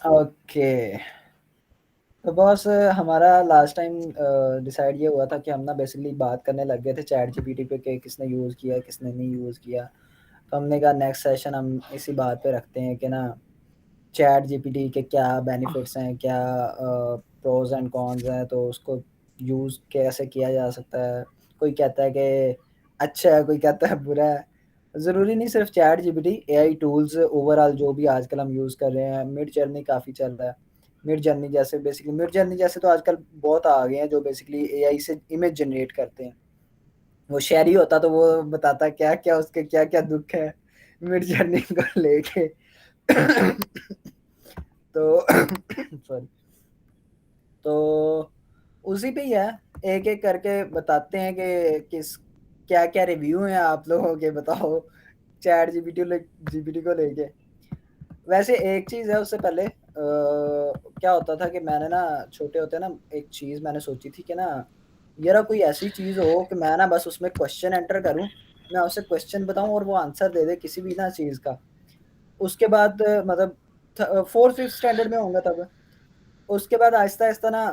Okay. तो boss हमारा last time decide ये हुआ था कि हम ना बेसिकली बात करने लग गए थे चैट जीपीटी पे कि किसने यूज़ किया किसने नहीं यूज़ किया। तो हमने कहा नेक्स्ट सेशन हम इसी बात पे रखते हैं कि ना चैट जीपीटी के क्या बेनिफिट्स हैं, क्या प्रोज एंड कॉन्स हैं, तो उसको यूज़ कैसे किया जा सकता है। कोई कहता है कि अच्छा है, कोई कहता है बुरा है। ज़रूरी नहीं सिर्फ chat GPT, AI tools overall जो भी आजकल हम यूज़ कर रहे हैं, मिड जर्नी काफ़ी चल रहा है। मिड जर्नी जैसे बेसिकली मिड जर्नी जैसे तो आजकल बहुत आ गए हैं जो बेसिकली एआई से इमेज जनरेट करते हैं। वो शेरी होता तो वो बताता क्या क्या उसके क्या क्या दुख है मिड जर्नी को लेके। तो सॉरी। तो उसी पे ही है, एक एक करके बताते हैं कि किस क्या क्या रिव्यू हैं आप लोगों के, बताओ चैट जीपीटी को लेके। वैसे एक चीज़ है, उससे पहले क्या होता था कि मैंने ना छोटे होते ना एक चीज़ मैंने सोची थी कि ना यार कोई ऐसी चीज़ हो कि मैं ना बस उसमें क्वेश्चन एंटर करूं, मैं उसे क्वेश्चन बताऊं और वो आंसर दे दे किसी भी ना चीज़ का। उसके बाद मतलब फोर्थ फिफ्थ स्टैंडर्ड में होऊंगा तब। उसके बाद आहिस्ता-आहिस्ता ना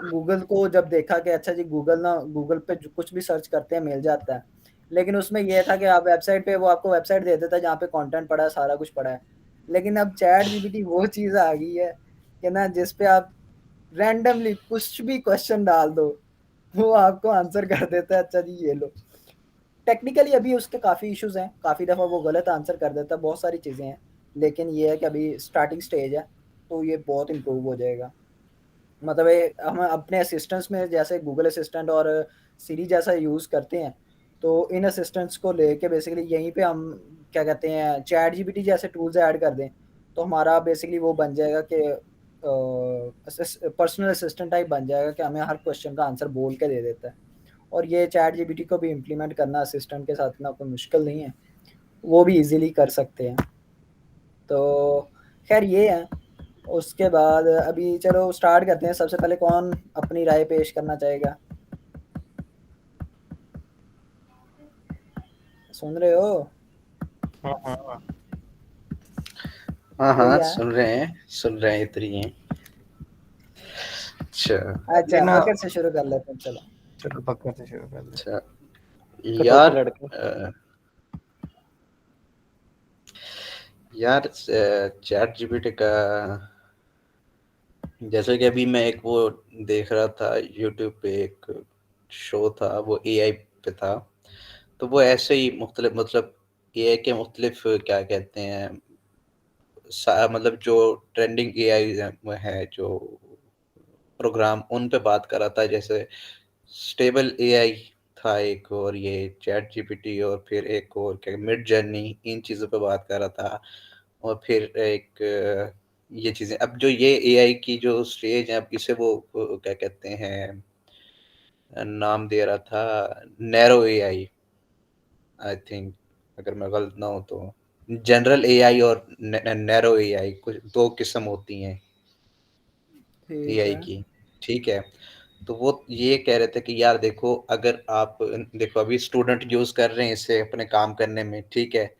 गूगल को जब देखा कि अच्छा जी गूगल पे जो कुछ भी सर्च करते हैं मिल जाता है। लेकिन उसमें ये था कि आप वेबसाइट पे वो आपको वेबसाइट दे देता है जहाँ पे कंटेंट पड़ा है, सारा कुछ पड़ा है। लेकिन अब चैट जीपीटी वो चीज़ आ गई है कि ना जिस पे आप रैंडमली कुछ भी क्वेश्चन डाल दो, वो आपको आंसर कर देता है, अच्छा जी ये लो। टेक्निकली अभी उसके काफ़ी इश्यूज़ हैं, काफ़ी दफ़ा वो गलत आंसर कर देता है, बहुत सारी चीज़ें हैं। लेकिन ये है कि अभी स्टार्टिंग स्टेज है, तो ये बहुत इम्प्रूव हो जाएगा। मतलब ये हम अपने असिस्टेंट्स में जैसे गूगल असिस्टेंट और सिरी जैसा यूज़ करते हैं, तो इन असिस्टेंट्स को लेके बेसिकली यहीं पे हम क्या कहते हैं चैट जीपीटी जैसे टूल्स ऐड कर दें, तो हमारा बेसिकली वो बन जाएगा कि पर्सनल असिस्टेंट टाइप बन जाएगा कि हमें हर क्वेश्चन का आंसर बोल के दे देता है। और ये चैट जीपीटी को भी इम्प्लीमेंट करना असिस्टेंट के साथ ना कोई मुश्किल नहीं है, वो भी इजीली कर सकते हैं। तो खैर ये है। उसके बाद अभी चलो स्टार्ट करते हैं, सबसे पहले कौन अपनी राय पेश करना चाहेगा? सुन रहे हो? हाँ हाँ हाँ कोई हाँ, है? सुन रहे हैं, इधर ही हैं। अच्छा। ये अच्छा ना, बकर से शुरू कर लेते हैं चलो। चलो बकर से शुरू कर ले। अच्छा कटौती यार, लड़के। यार चैट जीपीटी का, जैसे कि अभी मैं एक वो देख रहा था यूट्यूब पे, एक शो था वो एआई पे था। तो वो ऐसे ही मुख्तलिफ, मतलब एआई के मुख्तलिफ क्या कहते हैं, मतलब जो ट्रेंडिंग एआई है, जो प्रोग्राम, उन पे बात कर रहा था। जैसे स्टेबल एआई था एक, और ये चैट जीपीटी, और फिर एक और क्या मिड जर्नी, इन चीज़ों पे बात कर रहा था। और फिर एक ये चीज़ें, अब जो ये एआई की जो स्टेज है, अब इसे वो क्या कहते हैं, नाम दे रहा था नैरो एआई, आई थिंक, अगर मैं गलत ना हूँ तो। जनरल एआई और नैरो एआई, कुछ दो किस्म होती हैं ठीक एआई है। की। ठीक है। तो वो ये कह रहे थे कि यार देखो, अगर आप देखो अभी स्टूडेंट यूज कर रहे हैं इसे अपने काम करने में, ठीक है।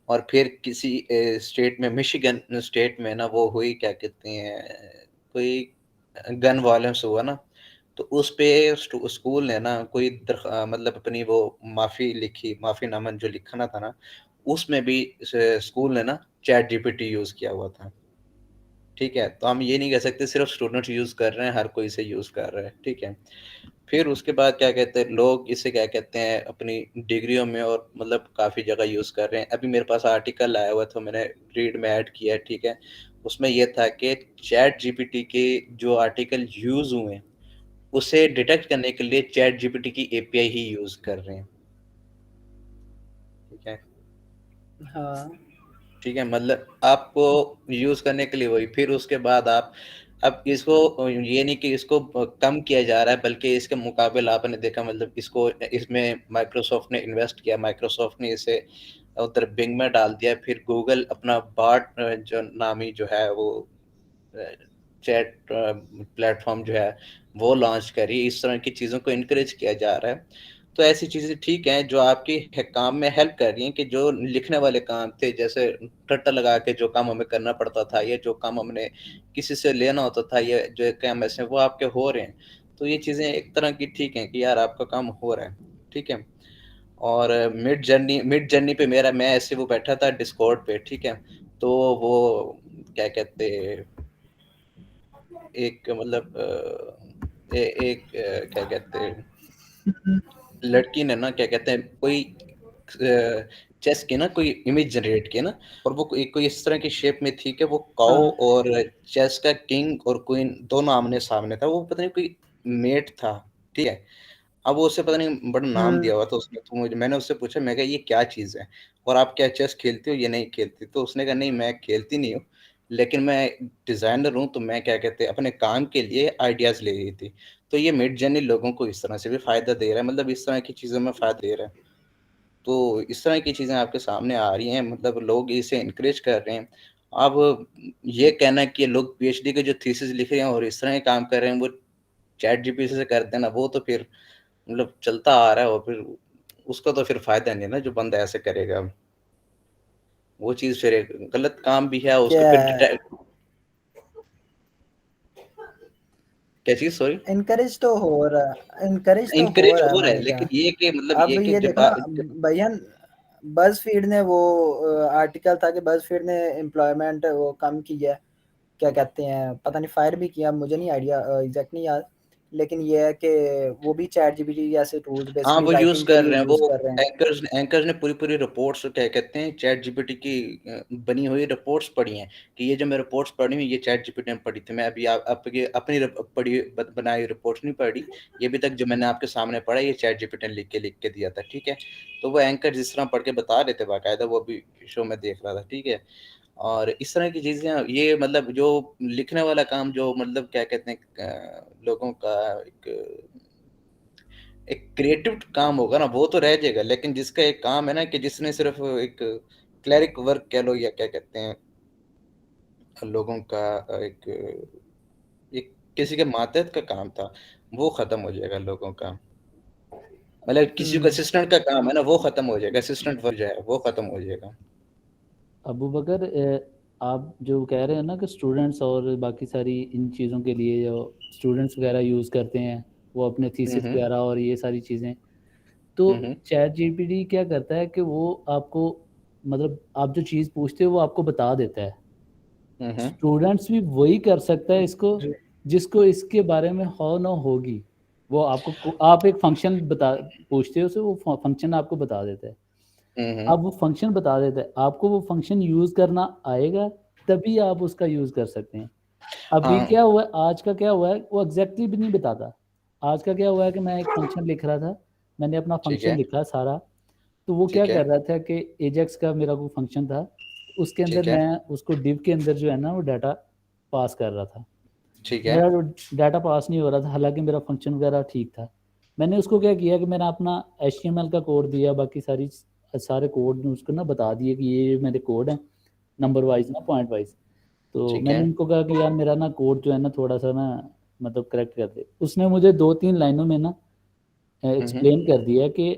और फिर किसी स्टेट में, मिशिगन स्टेट में ना, वो हुई क्या कहते हैं, कोई गन वायलेंस हुआ ना। तो उस पे स्कूल ने ना कोई मतलब अपनी वो माफी लिखी, माफीनामा जो लिखना था ना, उसमें भी स्कूल ने ना चैट जीपीटी यूज किया हुआ था। ठीक है। तो हम ये नहीं कह सकते सिर्फ स्टूडेंट यूज कर रहे हैं, हर कोई इसे यूज कर रहा है। ठीक है। फिर उसके बाद क्या कहते हैं लोग, इसे क्या कहते हैं अपनी डिग्रियों में और मतलब काफ़ी जगह यूज़ कर रहे हैं। अभी मेरे पास आर्टिकल आया हुआ, तो मैंने रीड में ऐड किया है। ठीक है। उसमें यह था कि चैट जीपीटी के जो आर्टिकल यूज़ हुए, उसे डिटेक्ट करने के लिए चैट जीपीटी की एपीआई ही यूज़ कर रहे हैं। ठीक है। हाँ। ठीक है, मतलब आपको यूज करने के लिए वही। फिर उसके बाद आप, अब इसको ये नहीं कि इसको कम किया जा रहा है, बल्कि इसके मुकाबले आपने देखा, मतलब इसको, इसमें माइक्रोसॉफ्ट ने इन्वेस्ट किया, माइक्रोसॉफ्ट ने इसे उधर बिंग में डाल दिया। फिर गूगल अपना बार्ट जो नामी जो है वो चैट प्लेटफॉर्म जो है वो लॉन्च करी। इस तरह की चीज़ों को इनकरेज किया जा रहा है। तो ऐसी चीजें ठीक हैं जो आपकी काम में हेल्प कर रही हैं, कि जो लिखने वाले काम थे, जैसे टट्टा लगा के जो काम हमें करना पड़ता था, या जो काम हमने किसी से लेना होता था, या जो काम ऐसे वो आपके हो रहे हैं। तो ये चीजें एक तरह की ठीक है कि यार आपका काम हो रहा है, ठीक है। और मिड जर्नी पे मेरा मैं ऐसे वो बैठा था डिस्कॉर्ड पे, ठीक है। तो वो क्या कहते, एक मतलब क्या कहते, लड़की ने ना क्या कहते हैं कोई चेस की ना कोई इमेज जनरेट की ना, और वो कोई इस तरह की शेप में थी कि वो काऊ हाँ। और चेस का किंग और क्वीन दोनों आमने सामने था, वो पता नहीं कोई मेट था, ठीक है। अब वो उससे पता नहीं बड़ा नाम दिया हुआ था उसने, तो मैंने उससे पूछा, मैं कहा ये क्या चीज़ है, और आप क्या चेस खेलती हो या नहीं खेलती? तो उसने कहा नहीं मैं खेलती नहीं हूँ, लेकिन मैं डिज़ाइनर हूँ, तो मैं क्या कहते हैं अपने काम के लिए आइडियाज़ ले रही थी। तो ये मिड जर्नी लोगों को इस तरह से भी फ़ायदा दे रहा है, मतलब इस तरह की चीज़ों में फ़ायदा दे रहा है। तो इस तरह की चीज़ें आपके सामने आ रही हैं, मतलब लोग इसे एनकरेज कर रहे हैं। अब ये कहना कि लोग पीएचडी के जो थीसिस लिख रहे हैं और इस तरह के काम कर रहे हैं, वो चैट जीपीटी से कर देना, वो तो फिर मतलब चलता आ रहा है, और फिर उसका तो फिर फ़ायदा नहीं है ना जो बंदा ऐसे करेगा। वो चीज़ फिर एक गलत काम भी है, उसको क्या फिर क्या चीज़, सॉरी? इनकरेज तो हो एनकरेज रहा है हो रहा है, मैंने कहा। लेकिन ये कि मतलब अब ये कि ये जब देखो ना, भैया बज़फीड ने वो आर्टिकल था कि बज़फीड ने एम्प्लॉयमेंट वो कम की है, क्या कहते हैं पता नहीं फायर भी किया, मुझे नहीं आइडिया एग्जैक्ट नहीं याद, लेकिन ये है कि वो भी चैट जीपीटी जैसे टूल्स हाँ, बेसिकली वो यूज़ राइटिंग के कर लिए रहे हैं, यूज़ वो कर रहे हैं। एंकर्स ने पूरी-पूरी रिपोर्ट्स क्या कहते हैं चैट जीपीटी की बनी हुई रिपोर्ट्स पढ़ी हैं, कि ये जो मैं रिपोर्ट्स पढ़ी हुई ये चैट जीपीटी ने पढ़ी थी। मैं अभी आप आपकी अपनी पढ़ी बनाई रिपोर्ट्स नहीं पढ़ी। ये अभी तक जो मैंने आपके सामने पढ़ा ये चैट जीपीटी ने लिख के दिया था, ठीक है? तो वो एंकर जिस तरह पढ़ के बता रहे थे बाकायदा, वो अभी शो में देख रहा था, ठीक है? और इस तरह की चीज़ें ये मतलब जो लिखने वाला काम जो मतलब क्या कहते हैं लोगों का एक क्रिएटिव काम होगा ना वो तो रह जाएगा, लेकिन जिसका एक काम है ना कि जिसने सिर्फ एक क्लरिक वर्क कह लो या क्या कहते हैं लोगों का एक एक किसी के मातहत का काम था, वो खत्म हो जाएगा लोगों का। मतलब किसी का हम्म। असिस्टेंट का काम है ना वो खत्म हो जाएगा, असिस्टेंट वर्क जो है वो खत्म हो जाएगा। अबू बकर, आप जो कह रहे हैं ना कि स्टूडेंट्स और बाकी सारी इन चीज़ों के लिए जो स्टूडेंट्स वगैरह यूज़ करते हैं वो अपने थीसिस हम्म वगैरह और ये सारी चीज़ें, तो हम्म चैट जीपीटी क्या करता है कि वो आपको मतलब आप जो चीज़ पूछते हो वो आपको बता देता है। हम्म स्टूडेंट्स भी वही कर सकता है इसको जी। जिसको इसके बारे में हो ना होगी। वो आपको आप एक फंक्शन बता पूछते हो उसे, वो फंक्शन आपको बता देता है। हम्म अब वो फंक्शन बता देता है आपको, वो फंक्शन यूज़ करना आएगा तभी आप उसका यूज़ कर सकते हैं। अभी हाँ क्या हुआ है, आज का क्या हुआ है वो एग्जैक्टली भी नहीं बताता। आज का क्या हुआ है कि मैं एक फंक्शन लिख रहा था, मैंने अपना ठीक फंक्शन है लिखा सारा। तो वो क्या ठीक है कर रहा था कि एजेक्स का मेरा कोई फंक्शन था, उसके अंदर ठीक है मैं उसको डिव के अंदर जो है ना वो डाटा पास कर रहा था। ठीक है मेरा जो डाटा पास नहीं हो रहा था, हालांकि मेरा फंक्शन वगैरह ठीक था। मैंने उसको क्या किया कि मैंने अपना HTML का कोड दिया, बाकी सारे कोड उसको ना बता दिए कि ये मेरे कोड हैं, नंबर वाइज ना पॉइंट वाइज। तो ठीक है मैंने उनको कहा कि यार मेरा ना कोड जो है ना थोड़ा सा ना मतलब करेक्ट कर दे। उसने मुझे 2-3 लाइनों में ना हम्म एक्सप्लेन कर दिया कि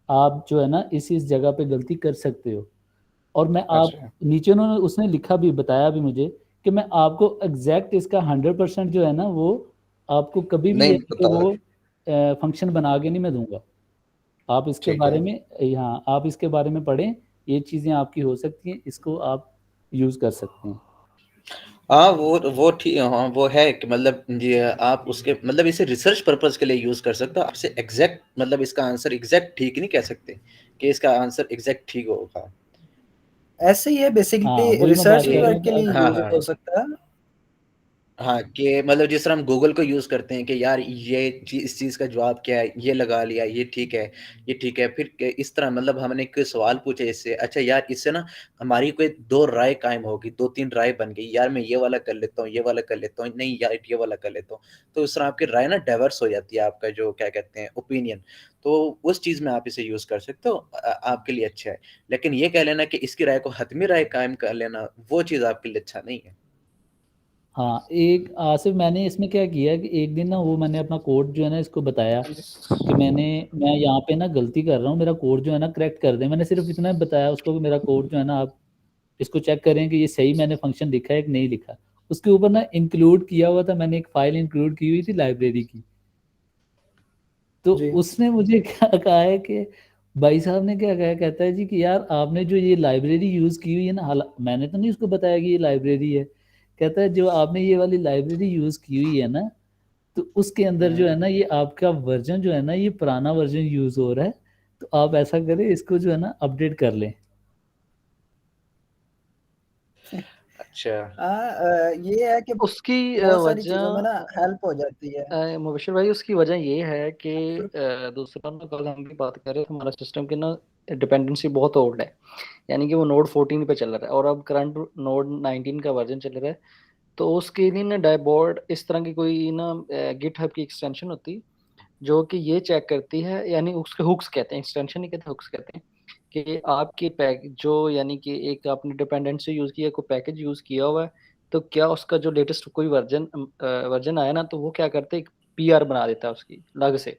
आप जो है ना इस जगह पे गलती कर सकते हो। और मैं आप अच्छा नीचे उन्होंने उसने लिखा भी, बताया भी मुझे कि मैं आपको एग्जैक्ट इसका 100% जो है ना वो आपको कभी भी नहीं है कि बता वो फंक्शन बना के नहीं मैं दूंगा। आप इसके ठीक बारे है। में, यहाँ आप इसके बारे में पढ़ें, ये चीज़ें आपकी हो सकती हैं, इसको आप यूज़ कर सकते हैं। हाँ वो ठीक, हाँ वो है कि मतलब ये आप उसके मतलब इसे रिसर्च पर्पस के लिए यूज कर सकते हो, आपसे एग्जैक्ट मतलब इसका आंसर एग्जैक्ट ठीक नहीं कह सकते कि इसका आंसर एग्जैक्ट ठीक होगा। ऐसे ही है हाँ बेसिकली, वही मैं बात रिसर्च कि कर रहा वर्क हूँ कि के लिए हाँ यूज हाँ हो सकता है। हाँ, कि मतलब जिस तरह हम गूगल को यूज़ करते हैं कि यार ये इस चीज़ का जवाब क्या है, ये लगा लिया, ये ठीक है, ये ठीक है। फिर इस तरह मतलब हमने कोई सवाल पूछा इससे, अच्छा यार इससे ना हमारी कोई 2 राय कायम होगी, 2-3 राय बन गई, यार मैं ये वाला कर लेता हूँ, ये वाला कर लेता हूँ, नहीं यार ये वाला कर लेता हूँ। तो इस तरह आपकी राय ना डाइवर्स हो जाती है, आपका जो क्या कहते हैं ओपिनियन। तो उस चीज़ में आप इसे यूज़ कर सकते हो, आपके लिए अच्छा है। लेकिन ये कह लेना कि इसकी राय को हतमी राय कायम कर लेना, वो चीज़ आपके लिए अच्छा नहीं है। हाँ, एक आसिफ मैंने इसमें क्या किया कि एक दिन ना वो मैंने अपना कोड जो है ना इसको बताया कि मैं यहाँ पे ना गलती कर रहा हूँ, मेरा कोड जो है ना करेक्ट कर दें। मैंने सिर्फ इतना बताया उसको कि मेरा कोड जो है ना आप इसको चेक करें कि ये सही मैंने फंक्शन लिखा है कि नहीं लिखा। उसके ऊपर ना इंक्लूड किया हुआ था, मैंने एक फाइल इंक्लूड की हुई थी लाइब्रेरी की। तो जी उसने मुझे क्या कहा है कि भाई साहब ने क्या कहा, कहता है जी कि यार आपने जो ये लाइब्रेरी यूज़ की हुई है ना, मैंने तो नहीं उसको बताया कि ये लाइब्रेरी है। कहता है जो आपने ये वाली लाइब्रेरी यूज़ की हुई है ना, तो उसके अंदर जो है ना ये आपका वर्जन जो है ना ये पुराना वर्जन यूज़ हो रहा है, तो आप ऐसा करें इसको जो है ना अपडेट कर लें। अच्छा। ये है कि उसकी बहुत सारी चीजों में ना वजह हेल्प हो जाती है। मुबशिर भाई, उसकी वजह ये है कि दूसरा ना, कल हम भी बात कर रहे थे, हमारा सिस्टम की ना डिपेंडेंसी बहुत ओल्ड है। यानी कि वो नोड 14 पे चल रहा है और अब करंट नोड 19 का वर्जन चल रहा है। तो उसके लिए ना डाइबोर्ड इस तरह की कोई ना गिटहब की एक्सटेंशन होती जो कि ये चेक करती है, यानी उसके हुक्स कहते हैं, एक्सटेंशन नहीं कहते, हुक्स कहते हैं, कि आपके पैक जो यानी कि एक आपने डिपेंडेंसी यूज किया, कोई पैकेज यूज किया हुआ है, तो क्या उसका जो लेटेस्ट कोई वर्जन आया ना, तो वो क्या करते हैं, पीआर बना देता है उसकी अलग से।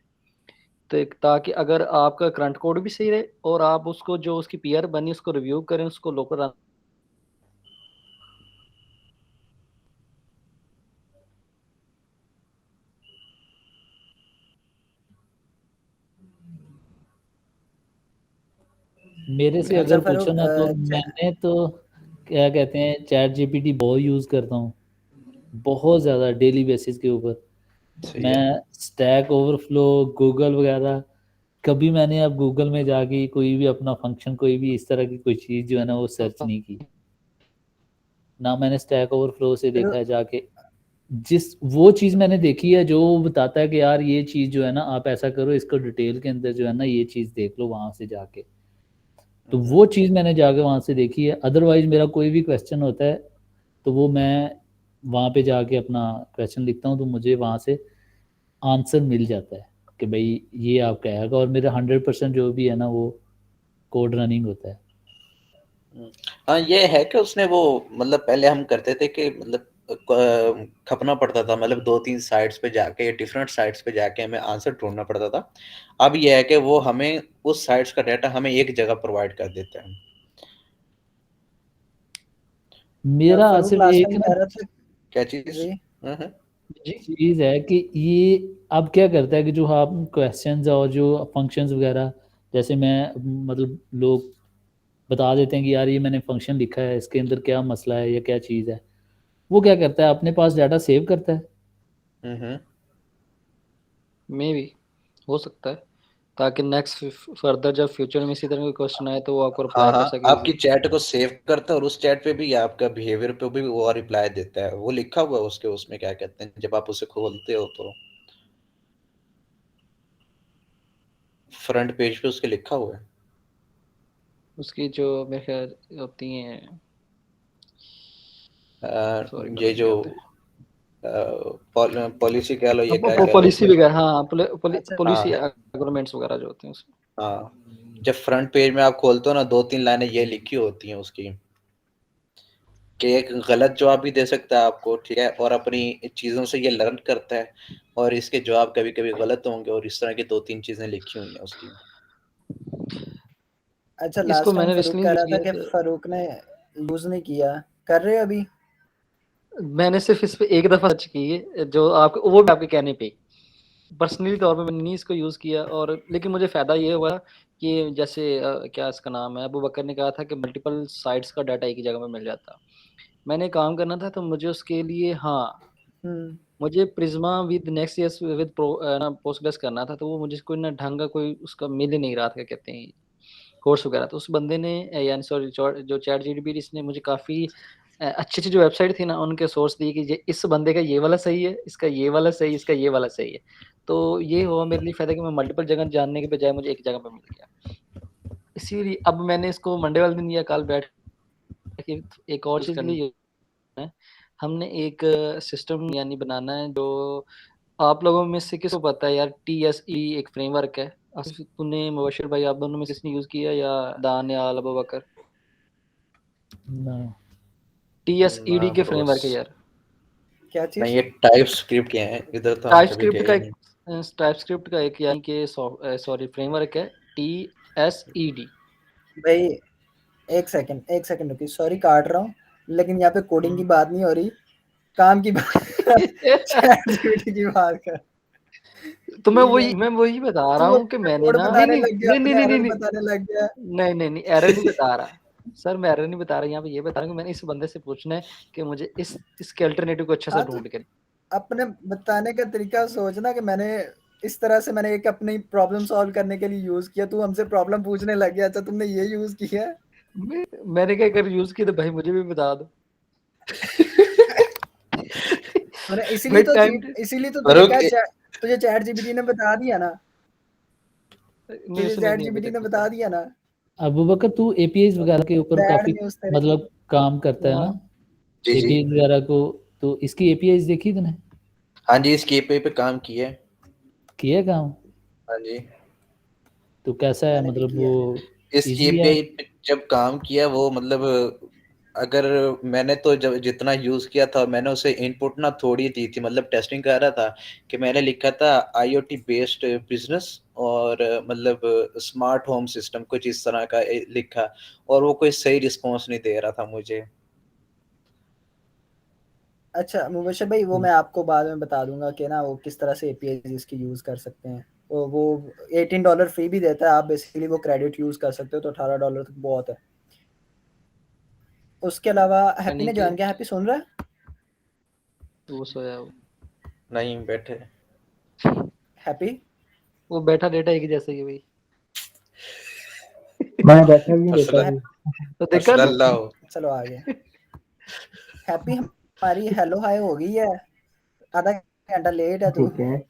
तो ताकि अगर आपका करंट कोड भी सही रहे और आप उसको जो उसकी पीआर बनी उसको रिव्यू करें, उसको लोकल रन। मेरे से अच्छा अगर पूछो फारूक, ना तो मैंने तो क्या कहते हैं चैट जीपीटी बहुत यूज़ करता हूँ, बहुत ज़्यादा डेली बेसिस के ऊपर। सही है। मैं स्टैक ओवरफ्लो, गूगल वगैरह, कभी मैंने अब गूगल में जाके कोई भी अपना फंक्शन, कोई भी इस तरह की कोई चीज़ जो है ना वो सर्च नहीं की। ना मैंने स्टैक ओवरफ्लो से देखा है जाके। जिस वो चीज़ मैंने देखी है जो वो बताता है कि यार ये चीज़ जो है ना आप ऐसा करो, इसको डिटेल के अंदर जो है ना ये चीज़ देख लो वहाँ से जाके। तो वो चीज़ मैंने जाके वहाँ से देखी है। अदरवाइज मेरा कोई भी क्वेश्चन होता है तो वो मैं वहाँ पे जाके अपना क्वेश्चन लिखता हूँ, तो मुझे वहाँ से आंसर मिल जाता है कि भाई ये आपका आएगा, और मेरा 100% जो भी है ना वो कोड रनिंग होता है। हाँ, ये है कि उसने वो मतलब पहले हम करते थे कि मतलब खपना पड़ता था, मतलब 2-3 साइट्स पे जाके, डिफरेंट साइट्स पे जाके हमें आंसर ढूँढना पड़ता था। अब ये है कि वो हमें उस साइट्स का डाटा हमें एक जगह प्रोवाइड कर देता है। मेरा फारूक सिर्फ लास्ट एक टाइम ना कह रहा था। क्या चीज़? जी हाँ, हाँ। जी चीज़ है कि ये अब क्या करता है कि जो आप क्वेश्चंस और जो फंक्शंस वगैरह, जैसे मैं मतलब लोग बता देते हैं कि यार ये मैंने फंक्शन लिखा है, इसके अंदर क्या मसला है या क्या चीज़ है, वो क्या करता है अपने पास डाटा सेव करता है। हम्म। मे भी हो सकता है, ताकि नेक्स्ट फर्दर जब फ्यूचर में इसी तरह का क्वेश्चन आए तो वो आपको हाँ रिप्लाई कर हाँ, सके आपकी इजीली। चैट को सेव करता है और उस चैट पे भी आपका बिहेवियर पे भी वो रिप्लाई देता है। वो लिखा हुआ है उसके, उसमें क्या कहते हैं, जब आप उसे खोलते हो तो फ्रंट पेज पे उसके लिखा हुआ है। उसकी जो मेरे ख्याल होती हैं, सॉरी ये नाम नहीं जो याद है। पॉलिसी कह लो, ये अब क्या वो कह लो पॉलिसी उसमें। वगैरह, हाँ अच्छा पॉलिसी हाँ एग्रीमेंट्स वगैरह जो होते हैं उसमें। हाँ, जब फ्रंट पेज में आप खोलते हो ना, 2-3 लाइनें ये लिखी होती हैं उसकी, कि एक गलत जवाब भी दे सकता है आपको, ठीक है, और अपनी चीज़ों से ये लर्न करता है, और इसके जवाब कभी कभी गलत होंगे, और इस तरह की 2-3 चीज़ें लिखी हुई हैं उसकी। अच्छा, इसको लास्ट टाइम मैंने फारूक रिसेंटली कह यूज रहा था किया कि था। फारूक ने यूज नहीं किया, कर रहे हो अभी? मैंने सिर्फ इस पे एक दफा सर्च की है, जो आपको वो भी आपके कहने पे, पर्सनली तौर पे मैंने नहीं इसको यूज किया। और लेकिन मुझे फायदा ये हुआ कि जैसे क्या इसका नाम है, अबू बकर ने कहा था कि मल्टीपल साइट्स का डाटा एक ही जगह में मिल जाता। मैंने काम करना था तो मुझे उसके लिए, हाँ, हम्म। मुझे Prisma with next yes with pro ना पोस्टग्रेस करना था, तो वो मुझे कोई ना ढंग का कोई उसका मिल ही नहीं रहा था, क्या कहते हैं, कोर्स वगैरह। तो उस बंदे ने यानी सॉरी जो चैट जीपीटी, इसने मुझे काफ़ी अच्छी अच्छी जो वेबसाइट थी ना उनके सोर्स दिए कि ये इस बंदे का ये वाला सही है, इसका ये वाला सही है, इसका ये वाला सही है। तो ये हुआ मेरे लिए फायदा कि मैं मल्टीपल जगह जानने के बजाय मुझे एक जगह पे मिल गया। इसीलिए अब मैंने इसको मंडे वाले दिन या कल बैठ के एक और चीज़ करनी है। हमने एक सिस्टम यानी बनाना है, जो आप लोगों में से किसको पता है यार, TSE एक फ्रेमवर्क है। आसिफ, तूने, मुबशिर भाई, आप दोनों में से किसने यूज किया, या दान या अबू बकर? ना TSED ना के ब्रोस, फ्रेमवर्क है यार। क्या नहीं चीज? ये टाइप स्क्रिप्ट क्या है, इधर तो हम टाइप कभी स्क्रिप्ट गए का ही नहीं। टाइप स्क्रिप्ट का एक यानी कि सॉरी फ्रेमवर्क है TSED। भाई एक सेकंड रुकिए, सॉरी काट रहा हूँ, लेकिन यहाँ पे कोडिंग की बात नहीं हो रही, काम की बात चैट जीपीटी की बात कर। तो मैं ठीक है, वही बता रहा तू हूँ कि अपना मैंने कोड ना बताने लग गया, नहीं नहीं अपने नहीं नहीं एरर नहीं बताने लग गया। नहीं एरर नहीं बता रहा सर, मैं एरर नहीं बता रहा, यहाँ पे ये बता रहा हूँ कि मैंने इस बंदे से पूछना है कि मुझे इसके अल्टरनेटिव को अच्छा से हाँ तो ढूंढ के अपने बताने का तरीका सोचना कि मैंने इस तरह से मैंने एक अपनी प्रॉब्लम सॉल्व करने के लिए यूज किया, तू हमसे प्रॉब्लम पूछने लग गया, अच्छा तुमने ये यूज किया है? मैंने क्या अगर यूज की तो भाई मुझे भी बता दो। तूने भाई टाइम इसीलिए तो तुझे फरूक क्या तुझे चैट जीपीटी ने बता दिया ना, नहीं तुझे सुने चैट नहीं अभी जीपीटी ने तक बता दिया ना। अबू बकर तू एपीआईज वगैरह के ऊपर बैड काफी न्यूज तेरे लिए। मतलब काम करता है ना, हाँ जी जी एपीआईज वगैरह को, तो इसकी एपीआईज देखी तूने, हाँ जी, इस केपे पे काम किया है। किया काम? हाँ जी, तो कैसा है, मैंने भी मतलब किया वो है। इस इजी है? केपे पे जब काम किया वो मतलब अगर मैंने तो जब जितना यूज किया था मैंने उसे इनपुट ना थोड़ी दी थी, मतलब टेस्टिंग कर रहा था कि मैंने लिखा था आईओटी बेस्ड बिजनेस और मतलब स्मार्ट होम सिस्टम कुछ इस तरह का लिखा, और वो कोई सही रिस्पॉन्स नहीं दे रहा था मुझे। अच्छा मुबशर भाई, वो मैं आपको बाद में बता दूंगा कि ना वो किस तरह से एपीआई इसकी यूज कर सकते हैं। वो $18 फ्री भी देता है, आप बेसिकली वो क्रेडिट यूज कर सकते हो, तो $18 तक बहुत है। उसके अलावा हैप्पी यानी ने कि ज्वाइन किया, हैप्पी सुन रहा है? वो सोया वो नहीं बैठे। हैप्पी बैठा डेटा एक जैसे ही भाई। मैं बैठा भी हूँ, देखा असला भी। तो देखा असला तू हो। चलो आगे। हैप्पी हमारी हेलो हाय हो गई है, आधा घंटा लेट है तू। ठीक है।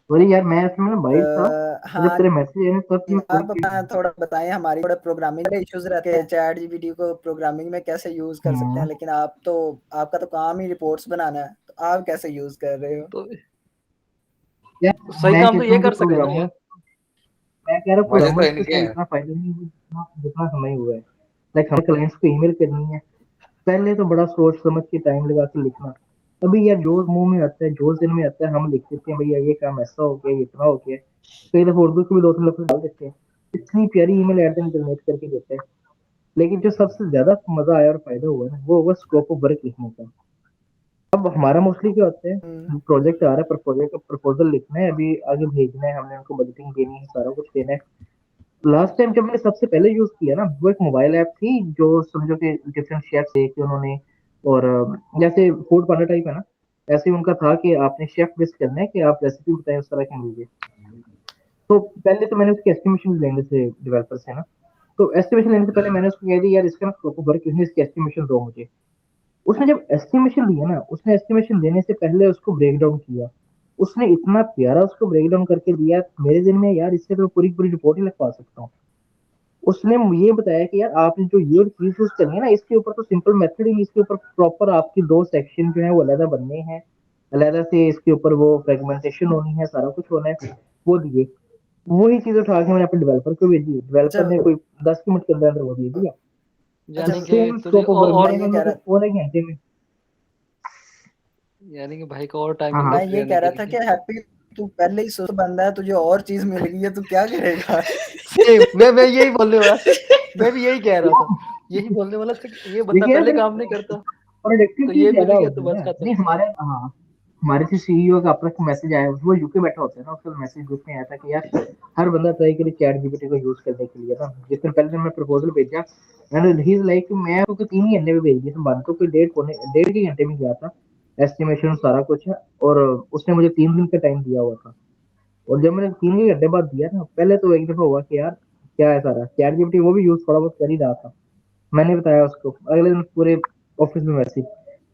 वही यार, मैं इसमें ना बाइट था, तो जब हाँ तेरे मैसेज आए ना तब मैं खोल आप के। अपना थोड़ा बताएं, हमारी थोड़ा प्रोग्रामिंग के इश्यूज रहते हैं, चैट जीपीटी को प्रोग्रामिंग में कैसे यूज कर सकते हैं, लेकिन आपका तो काम ही रिपोर्ट्स बनाना है, तो आप कैसे यूज कर रहे हो? तो यार सही मैं काम तो कहता ये हूँ कि कर सके ना प्रोग्रामर, यार। मैं कह रहा हूँ मजे तो प्रोग्रामर्स के इनके साथ हैं। इतना फायदा नहीं है जितना हमें हुआ है। लाइक हमें क्लाइंट्स को ईमेल करनी है, पहले तो बड़ा सोच समझ के टाइम लगा के लिखना। अभी यार जो मुंह में आता है, जो दिन में आता है, हम लिख देते हैं भैया ये काम ऐसा हो गया, ये इतना हो गया। कई दफा उर्दू के भी 2-3 लफ्ज डाल देते हैं, इतनी प्यारी ईमेल एट दिन जनरेट करके देते हैं। लेकिन जो सबसे ज्यादा मजा आया और फायदा हुआ ना, वो होगा स्कोप ऑफ वर्क लिखने का। अब हमारा मोस्टली क्या होता है, प्रोजेक्ट आ रहा है, पर प्रोजेक्ट का प्रपोजल लिखना है, अभी आगे भेजना है, हमने उनको बजटिंग देनी है, सारा कुछ देना है। लास्ट टाइम जब मैंने सबसे पहले यूज किया ना, वो एक मोबाइल ऐप थी, जो समझो कि डिफरेंट शेफ्स देखे उन्होंने, और जैसे फूड पांडा टाइप है ना, ऐसे ही उनका था कि आपने शेफ लिस्ट करना है कि आप रेसिपी बताएं उस तरह की मुझे। तो पहले तो मैंने उसकी एस्टिमेशन लेने से डेवलपर से ना, तो एस्टिमेशन लेने से पहले मैंने उसको कह दिया यार इसका ना स्कोप ऑफ वर्क इसकी एस्टिमेशन दो मुझे। उसने जब एस्टिमेशन लिया ना, उसने एस्टिमेशन देने से पहले उसको ब्रेक डाउन किया। उसने इतना प्यारा उसको ब्रेक डाउन करके दिया मेरे दिन में, यार इससे तो पूरी पूरी रिपोर्ट ही लिखवा सकता हूँ। उसने ये बताया कि यार आपने जो ये चीज यूज करनी है ना, इसके ऊपर तो सिंपल मेथड ही, इसके ऊपर प्रॉपर आपकी 2 सेक्शन जो है वो अलग बनने हैं, अलग से इसके ऊपर वो फ्रेगमेंटेशन होनी है, सारा कुछ होना है, वो दिए। वही चीज उठा के मैंने अपने डेवलपर को भेजी, डेवलपर जब ने कोई 10 मिनट के अंदर अंदर वो दे दिया। अच्छा यानी कि सेम तुझे स्कोप ऑफ वर्क और मैं मैं ये कहूंगा कह कि रहा पूरे घंटे में। यानी कि भाई को और टाइम हाँ मिल हाँ। गया मैं फ्री ये होने कह के रहा था लिए। कि हैप्पी तू पहले ही सुस्त बंदा है, तुझे और चीज मिल गई है, तू क्या करेगा? सेम मैं यही बोलने वाला था, मैं भी यही कह रहा था, यही बोलने वाला था कि ये बंदा देखिए पहले यार, काम नहीं करता तो प्रोडक्टिविटी ये मिल ज्यादा गया तो होगी बस ना, खत्म। नहीं हमारे, हाँ, हमारे से सीईओ का अपना मैसेज आया, वो यूके बैठा होता है ना, उसका मैसेज ग्रुप में आया था कि यार हर बंदा ट्राई करे चैट जीपीटी को यूज करने के लिए ना। जिस दिन पहले दिन मैं प्रपोजल भेजा, मैंने ही लाइक मैं क्योंकि 3 ही घंटे में भेज दी थी, मान तो कोई 1.5 के घंटे में गया था एस्टिमेशन सारा कुछ है, और उसने मुझे 3 दिन का टाइम दिया हुआ था। और जब मैंने 3 ही घंटे बाद दिया था, पहले तो एक दफा हुआ कि यार क्या है, सारा चैट जीपीटी वो भी यूज थोड़ा बहुत कर ही रहा था। मैंने बताया उसको, अगले दिन पूरे ऑफिस में मैसेज,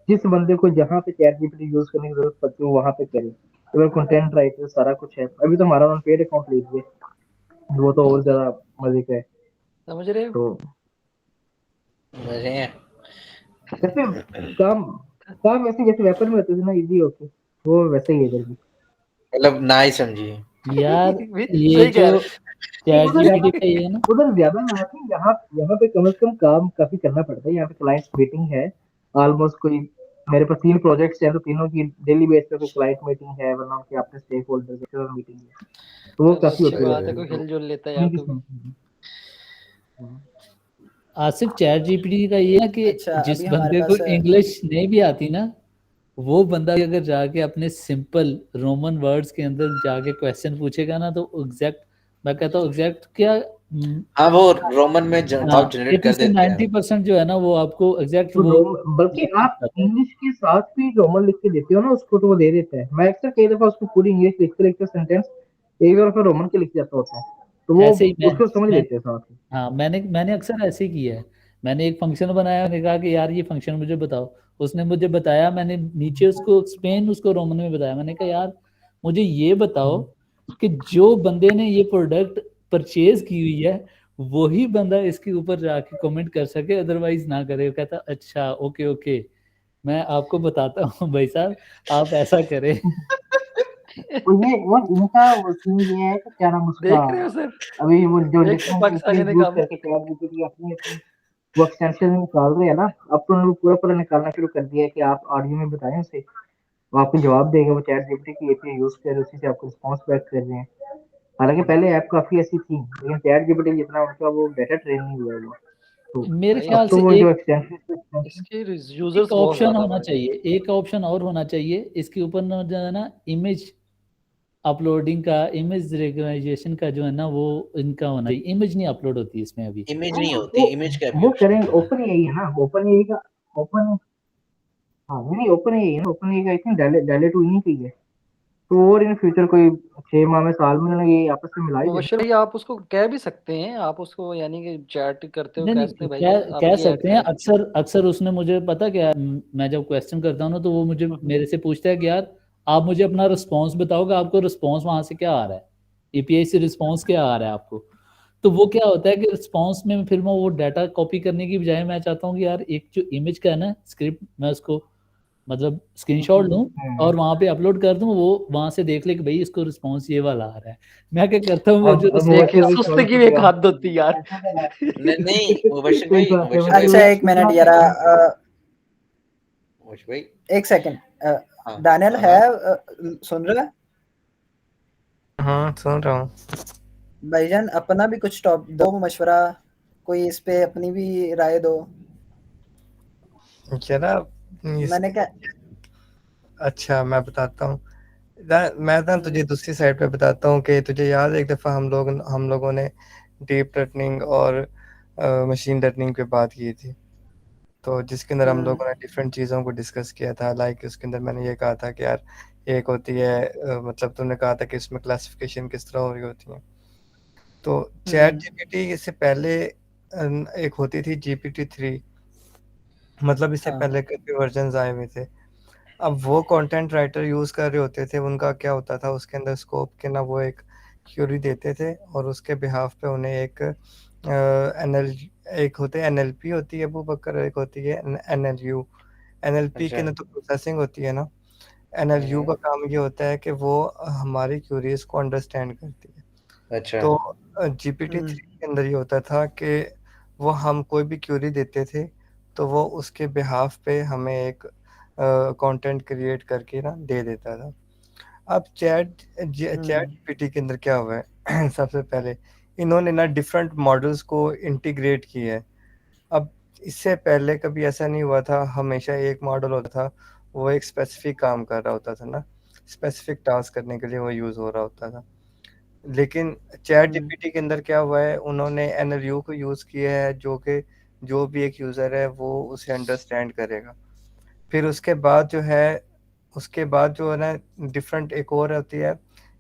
जिस बंदे को जहाँ पे चैट जीपीटी यूज करने की जरूरत पड़ती है वो वहां पे करे। अगर कंटेंट राइटर सारा कुछ है, अभी तो हमारा पेड अकाउंट लीजिए, वो तो और ज्यादा मजे का है। समझ रहे हो? तो मजे हैं। वैसे काम काम वैसे जैसे वेपन में होते थे ना इजी होके, वो वैसे ही है इधर भी। मतलब ना ही समझिए। यार ये सही कह जो रहे चैट उधर जीपीटी का ये है ना, उधर ज्यादा मेहनत नहीं, यहाँ यहाँ पे कम से कम काम काफी करना पड़ता है। यहाँ पे क्लाइंट्स मीटिंग है ऑलमोस्ट कोई मेरे पास 3 प्रोजेक्ट्स हैं, तो तीनों की डेली बेस पे कोई क्लाइंट मीटिंग है, वरना उनके अपने स्टेक होल्डर के साथ मीटिंग है, तो वो चलो काफ़ी अच्छी होती बात है, रहती कोई है। तो हिल-जुल लेता है उन्हीं की आपको भी। सुनते हैं। हाँ। आसिफ, चैट जीपीटी का ये है कि अच्छा, जिस अभी हमारे बंदे को पास इंग्लिश नहीं भी आती ना, वो बंदा भी अगर जाके अपने सिंपल रोमन वर्ड्स के अंदर जाके क्वेश्चन पूछेगा ना, तो एग्जैक्ट, मैं कहता हूँ एग्जैक्ट क्या, हाँ वो रोमन में जवाब जनरेट 80 कर से देते हैं। 90% जो है ना, वो आपको एग्जैक्ट तो वो बल्कि आप इंग्लिश के साथ भी रोमन लिख के देते हो ना उसको, तो वो दे देता है। मैं अक्सर कई दफा उसको पूरी इंग्लिश लिखते लिखते सेंटेंस एक दफा रोमन के लिख जाता होता है, तो वो ऐसे ही उसको समझ मैं लेते हैं साथ ही। हाँ, मैंने मैंने अक्सर ऐसे ही किया है। मैंने एक फंक्शन बनाया, मैंने कहा कि यार ये फंक्शन मुझे बताओ, उसने मुझे बताया, मैंने नीचे उसको एक्सप्लेन उसको रोमन में बताया। मैंने कहा यार मुझे ये बताओ कि जो बंदे ने ये प्रोडक्ट परचेज की हुई है, वही बंदा इसके ऊपर जाके कमेंट कर सके, अदरवाइज ना करे। वो कहता अच्छा ओके ओके, मैं आपको बताता हूँ भाई साहब, आप ऐसा करें। तो ये वो इनका वो सीन ये है कि क्या नाम उसका, देख रहे हो सर, अभी वो जो एक तो डिफरेंट पाकिस्तानी ने यूज काम। करके चैट जीपीटी अपनी अपनी वो एक्सटेंशन निकाल रहे हैं ना, अब तो उन्होंने पूरा पूरा निकालना शुरू कर दिया है कि आप ऑडियो में बताएं उसे, वो आपको जवाब देगा। वो चैट जीपीटी की एपीआई यूज कर उसी से आपको रिस्पॉन्स बैक कर रहे हैं। हालांकि पहले ऐप काफी ऐसी थी, लेकिन चैट जीपीटी जितना उनका वो बेटर ट्रेन नहीं हुआ है वो, तो मेरे भाई अब ख्याल तो से वो जो एक एक्सटेंशन एक इसके यूजर्स बहुत ऑप्शन ज्यादा होना बढ़ गए। चाहिए, एक ऑप्शन और होना चाहिए इसके ऊपर ना, जो है ना, इमेज अपलोडिंग का, इमेज रिकग्नाइजेशन का जो है ना, वो इनका होना चाहिए। इमेज नहीं अपलोड होती इसमें अभी। इमेज हाँ नहीं होती, वो इमेज का भी वो ऑप्शन करेंगे होता है। ओपन एआई है ना, ओपन एआई का ओपन, हाँ नहीं ओपन एआई है ना, ओपन एआई का आई थिंक डायलेट हुई नहीं की है, तो और इन फ्यूचर कोई 6 माह में साल में ना ये आपस में मिला ही देंगे। मुबशर भाई आप उसको कह भी सकते हैं, आप उसको यानी कि चैट करते हो, नहीं कह सकते नहीं, हैं भाई कह आप कह ये ऐड सकते हैं। करें। अक्सर अक्सर उसने मुझे पता क्या, मैं जब क्वेश्चन करता हूँ ना, तो वो मुझे मेरे से पूछता है कि यार आप मुझे अपना रिस्पॉन्स बताओगे, आपको रिस्पॉन्स वहां से क्या आ रहा है, एपीआई से रिस्पॉन्स क्या आ रहा है आपको। तो वो क्या होता है कि रिस्पॉन्स में फिर मैं वो डाटा कॉपी करने की बजाय मैं चाहता हूँ कि यार एक जो इमेज का है ना स्क्रिप्ट, मैं उसको मतलब स्क्रीनशॉट लूं और वहां पे अपलोड कर दूं, वो वहां से देख ले कि भाई इसको रिस्पॉन्स ये वाला आ रहा है। मैं क्या करता हूँ, वो जो अब देखिए मुबशर भाई सुस्ती सॉरी की टू भी बी एक हद होती है यार। नहीं नहीं कोई बात है मुबशिर भाई, अच्छा, एक मिनट यार, मुबशिर भाई। एक सेकंड, हाँ दानियल हाँ है, हाँ। सुन रहा है? हाँ सुन रहा हूँ। भाईजान अपना भी कुछ टॉप दो मशवरा, कोई इस पे अपनी भी राय दो। जरा इस मैंने क्या, अच्छा मैं बताता हूँ। मैं ना तुझे दूसरी साइड पे बताता हूँ कि तुझे याद है एक दफ़ा हम लोगों ने डीप लर्निंग और मशीन लर्निंग पे बात की थी, तो जिसके अंदर हम लोगों ने डिफरेंट चीज़ों को डिस्कस किया था। लाइक उसके अंदर मैंने ये कहा था कि यार एक होती है मतलब तुमने कहा था कि इसमें क्लासिफिकेशन किस तरह हो रही होती है। तो चैट जीपीटी इससे पहले एक होती थी GPT-3, मतलब इससे हाँ पहले काफी वर्जन आए हुए थे। अब वो कंटेंट राइटर यूज़ कर रहे होते थे, उनका क्या होता था उसके अंदर स्कोप के ना, वो एक क्यूरी देते थे और उसके बिहाफ पे उन्हें एक एनएल एक होते हैं एनएलपी होती है अबू बकर, एक होती है एनएलयू। एनएलपी के अच्छा। अंदर तो प्रोसेसिंग होती है ना, एनएलयू का काम ये होता है कि वो हमारी क्यूरीज को अंडरस्टैंड करती है। अच्छा। तो GPT-3 के अंदर ये होता था कि वो हम कोई भी क्यूरी देते थे, तो वो उसके बिहाफ पे हमें एक कंटेंट क्रिएट करके ना दे देता था। अब चैट जीपीटी के अंदर क्या हुआ है सबसे पहले इन्होंने ना डिफरेंट मॉडल्स को इंटीग्रेट किया है। अब इससे पहले कभी ऐसा नहीं हुआ था, हमेशा एक मॉडल होता था, वो एक स्पेसिफिक काम कर रहा होता था ना, स्पेसिफिक टास्क करने के लिए वो यूज़ हो रहा होता था। लेकिन चैट जीपीटी के अंदर क्या हुआ है, उन्होंने एनएलयू को यूज़ किया है, जो कि जो भी एक यूज़र है वो उसे अंडरस्टैंड करेगा। फिर उसके बाद जो है ना डिफरेंट एक और होती है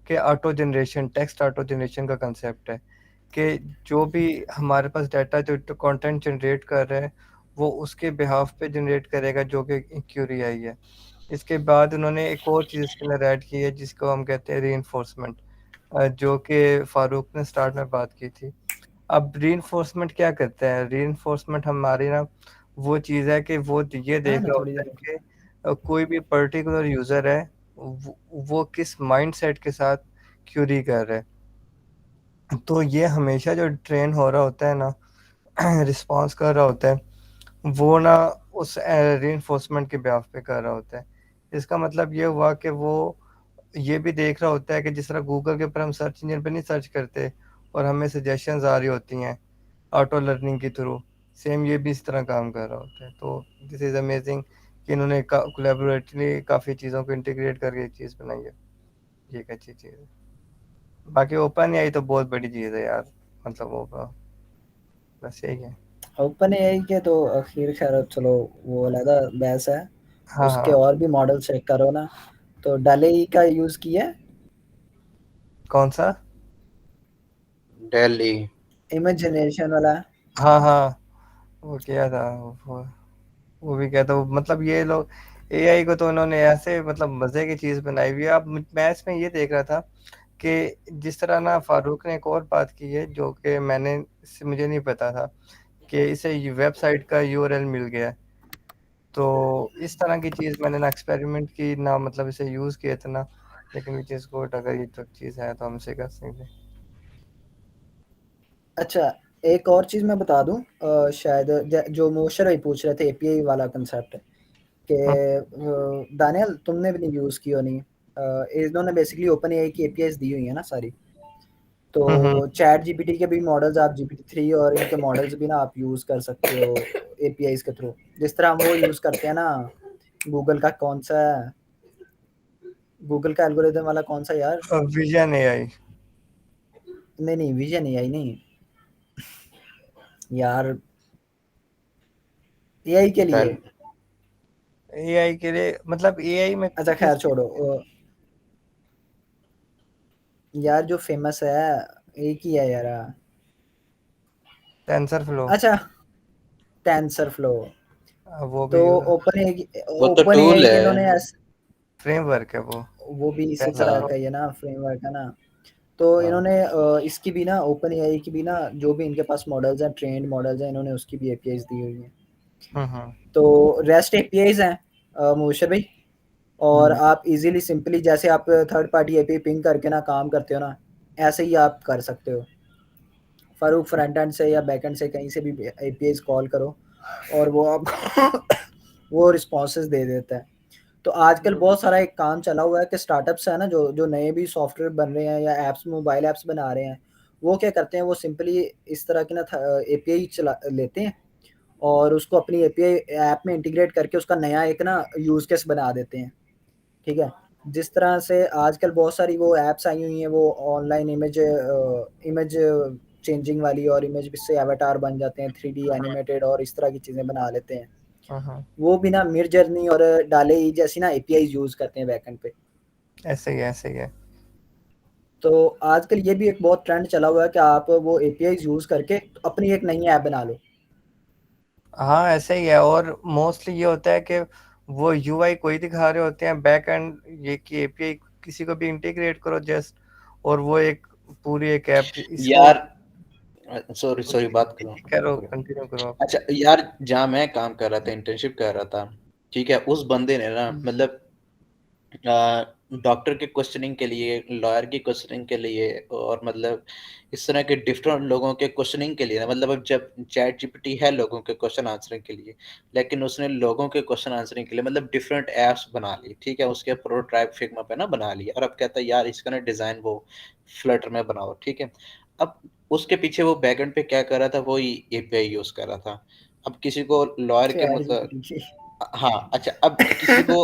कि auto generation, text auto generation का कंसेप्ट है कि जो भी हमारे पास डाटा जो कंटेंट जनरेट कर रहे हैं वो उसके बिहाफ पे जनरेट करेगा जो कि क्यूरी आई है। इसके बाद उन्होंने एक और चीज़ इसके अंदर ऐड की है जिसको हम कहते हैं रीइंफोर्समेंट, जो कि फारूक ने स्टार्ट में बात की थी। अब रीइंफोर्समेंट क्या करते हैं, रीइंफोर्समेंट हमारी ना वो चीज़ है कि वो ये है देख ना, रहा थोड़ी होता देर है कि कोई भी पर्टिकुलर यूज़र है वो किस माइंडसेट के साथ क्यूरी कर रहा है। तो ये हमेशा जो ट्रेन हो रहा होता है ना रिस्पॉन्स कर रहा होता है, वो ना उस रीइंफोर्समेंट के बिहाफ पे कर रहा होता है। इसका मतलब ये हुआ कि वो ये भी देख रहा होता है कि जिस तरह गूगल के ऊपर हम सर्च इंजन पे नहीं सर्च करते और हमें सजेशंस आ रही होती हैं ऑटो लर्निंग के थ्रू, सेम ये भी इस तरह काम कर रहा होता है। तो दिस इज़ अमेजिंग कि इन्होंने कोलैबोरेटिवली काफ़ी चीज़ों को इंटीग्रेट करके एक चीज़ बनाई है। ये एक अच्छी चीज़ है। बाकी ओपन एआई तो बहुत बड़ी चीज़ है यार, मतलब वो बस यही है। ओपन एआई के तो खैर खैर चलो वो अलग बहस है। हाँ उसके हाँ। और भी मॉडल चेक करो ना। तो डाले का यूज किया है? कौन सा? दिल्ली। इमेज जनरेशन वाला। हाँ हाँ, वो किया था। वो भी क्या था, मतलब ये लोग एआई को तो उन्होंने ऐसे मतलब मजे की चीज बनाई हुई है। अब मैं इसमें ये देख रहा था कि जिस तरह ना फारूक ने एक और बात की है जो कि मुझे नहीं पता था कि इसे वेबसाइट का यूआरएल मिल गया है। तो इस तरह की चीज मैंने ना एक्सपेरिमेंट की ना, मतलब इसे यूज किया था ना, लेकिन विच इज गुड। अगर ये तो चीज है तो हम इसे कर सकते हैं। अच्छा, एक और चीज मैं बता दूं, शायद जो मोशर भाई पूछ रहे थे एपीआई वाला कंसेप्ट कि दानियल तुमने भी नहीं यूज की होनी। इन्होंने बेसिकली ओपन एआई की एपीआईज दी हुई है ना सारी। तो हम्म चैट जीपीटी के भी मॉडल्स, आप GPT-3 और इनके मॉडल्स भी ना आप यूज कर सकते हो एपीआईज के थ्रू। जिस तरह हम वो यूज करते हैं ना, गूगल का कौन सा है, गूगल का एल्गोरिदम वाला कौन सा यार? Vision AI. नहीं नहीं, विजन एआई नहीं यार, एआई के लिए। एआई के लिए मतलब एआई में अच्छा किस खैर छोड़ो, यार जो फेमस है एक ही है यार। टेंसर फ्लो, अच्छा, टेंसर फ्लो। वो तो भी वो तो ओपन टूल एआई के है। इन्होंने फ्रेमवर्क है वो। वो भी इसी टेंसर तरह हाँ फ्लो। का ही है ना, फ्रेमवर्क है ना। तो हाँ। इन्होंने इसकी भी ना, ओपन एआई की भी ना, जो भी इनके पास मॉडल्स हैं, ट्रेंड मॉडल्स हैं, इन्होंने उसकी भी एपीआईज दी हुई हैं। हम्म। तो रेस्ट एपीआईज हैं मुबशर भाई। और आप इजीली सिंपली जैसे आप थर्ड पार्टी एपीआई पिंग करके ना काम करते हो ना, ऐसे ही आप कर सकते हो। फारूक फ्रंट एंड से या बैक एंड से कहीं से भी एपीआईज कॉल करो और वो आप वो रिस्पॉन्सेज दे देता है। तो आजकल बहुत सारा एक काम चला हुआ है कि स्टार्टअप्स है ना, जो जो नए भी सॉफ्टवेयर बन रहे हैं या एप्स, मोबाइल एप्स बना रहे हैं, वो क्या करते हैं, वो सिंपली इस तरह की ना एपीआई चला लेते हैं और उसको अपनी एपीआई ऐप में इंटीग्रेट करके उसका नया एक ना यूज केस बना देते हैं। ठीक है। जिस तरह से आजकल बहुत सारी वो एप्स आई हुई हैं, वो ऑनलाइन इमेज चेंजिंग वाली, और इमेज से एवाटार बन जाते हैं 3D एनिमेटेड और इस तरह की चीज़ें बना लेते हैं। हम्म। वो भी ना मिर जर्नी और डाले ई जैसी ना एपीआई यूज करते हैं बैकएंड पे। ऐसे ही है, ऐसे ही है। तो आजकल ये भी एक बहुत ट्रेंड चला हुआ है कि आप वो एपीआई यूज करके अपनी एक नई ऐप बना लो। हाँ ऐसे ही है। और मोस्टली ये होता है कि वो यूआई कोई दिखा रहे होते हैं, बैक एंड ये कि एपीआई किसी को भी इंटीग्रेट करो जस्ट, और वो एक पूरी एक ऐप इसको। यार सॉरी सॉरी, बात करो करो, करो। कंटिन्यू करो आप। अच्छा यार, जहाँ मैं काम कर रहा था, इंटर्नशिप कर रहा था, ठीक है, उस बंदे ने ना मतलब डॉक्टर के क्वेश्चनिंग के लिए, लॉयर की क्वेश्चनिंग के लिए, और मतलब इस तरह के डिफरेंट लोगों के क्वेश्चनिंग के लिए ना, मतलब अब जब चैट जीपीटी है लोगों के क्वेश्चन आंसरिंग के लिए, लेकिन उसने लोगों के क्वेश्चन आंसरिंग के लिए मतलब डिफरेंट एप्स बना ली, ठीक है, उसके प्रोटोटाइप फिग्मा पे ना बना लिया, और अब कहता है यार इसका ना डिजाइन वो फ्लटर में बनाओ, ठीक है। अब उसके पीछे वो बैकएंड पे क्या कर रहा था, वो एपीआई यूज कर रहा था। अब किसी को लॉयर के चैट मतलब, जीपीटी की। हाँ अच्छा, अब किसी को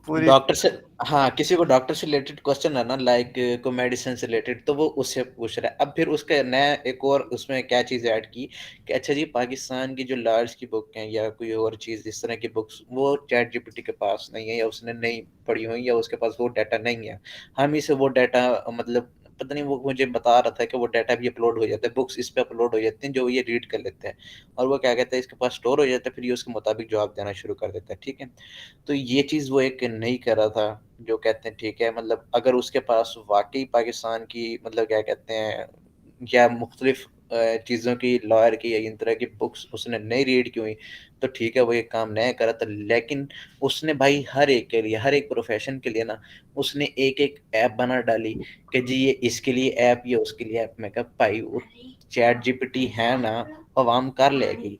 पूरी। डॉक्टर से, हाँ किसी को डॉक्टर से रिलेटेड क्वेश्चन है ना, लाइक को मेडिसिन से रिलेटेड, तो वो उससे पूछ रहा है। अब फिर उसका नया एक और उसमें क्या चीज़ ऐड की कि अच्छा जी, पाकिस्तान की जो लॉयर्स की बुक हैं या कोई और चीज़ इस तरह की बुक्स, वो चैट जीपीटी के पास नहीं है, या उसने नहीं पढ़ी हुई, या उसके पास वो डाटा नहीं है। हम इसे वो डाटा मतलब पता नहीं, वो मुझे बता रहा था कि वो डाटा भी अपलोड हो जाता है, बुक्स इस पे अपलोड हो जाती हैं जो ये रीड कर लेते हैं, और वो क्या कहते हैं इसके पास स्टोर हो जाता है, फिर ये उसके मुताबिक जवाब देना शुरू कर देता है, ठीक है। तो ये चीज़ वो एक नहीं कर रहा था, जो कहते हैं ठीक है, मतलब अगर उसके पास वाक़ई पाकिस्तान की मतलब क्या कहते हैं, या मुख्तलिफ़ चीज़ों की, लॉयर की या इन तरह की बुक्स उसने नहीं रीड की हुई, तो ठीक है वो ये काम नहीं कर रहा था। लेकिन उसने भाई हर एक के लिए, हर एक प्रोफ़ेशन के लिए ना, उसने एक-एक ऐप बना डाली कि जी ये इसके लिए ऐप, ये उसके लिए ऐप। मैं कहा भाई वो चैट जीपीटी है ना, आवाम कर लेगी।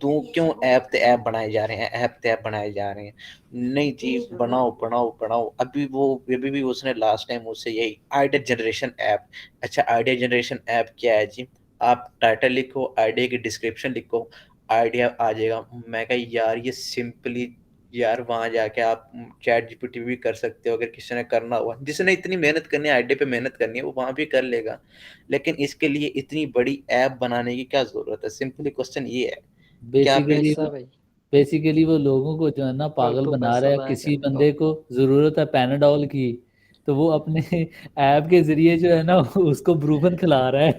तू क्यों ऐप ते ऐप बनाए जा रहे हैं, ऐप ते ऐप बनाए जा रहे हैं? नहीं जी, बनाओ बनाओ बनाओ। अभी भी उसने लास्ट टाइम मुझसे यही आइडिया जनरेशन ऐप। अच्छा, आइडिया जनरेशन ऐप क्या है जी? आप टाइटल लिखो, आइडिया की डिस्क्रिप्शन लिखो, आइडिया आ जाएगा। मैं कहा यार ये सिंपली यार वहां जाके आप चैट जीपीटी भी कर सकते हो, अगर किसी ने करना हुआ, जिसने इतनी मेहनत करनी है, आइडिया पे मेहनत करनी है, वो वहां भी कर लेगा। लेकिन इसके लिए इतनी बड़ी ऐप बनाने की क्या जरूरत है? सिंपली क्वेश्चन ये है। क्या आप बेसिकली पैसा भाई, बेसिकली वो लोगों को जो है ना पागल फालतू बना रहा पैसा है। जाया किसी करने को। बंदे को जरूरत है पैनाडॉल की, तो वो अपने ऐप के जरिए जो है ना उसको ब्रूफन खिला रहा है।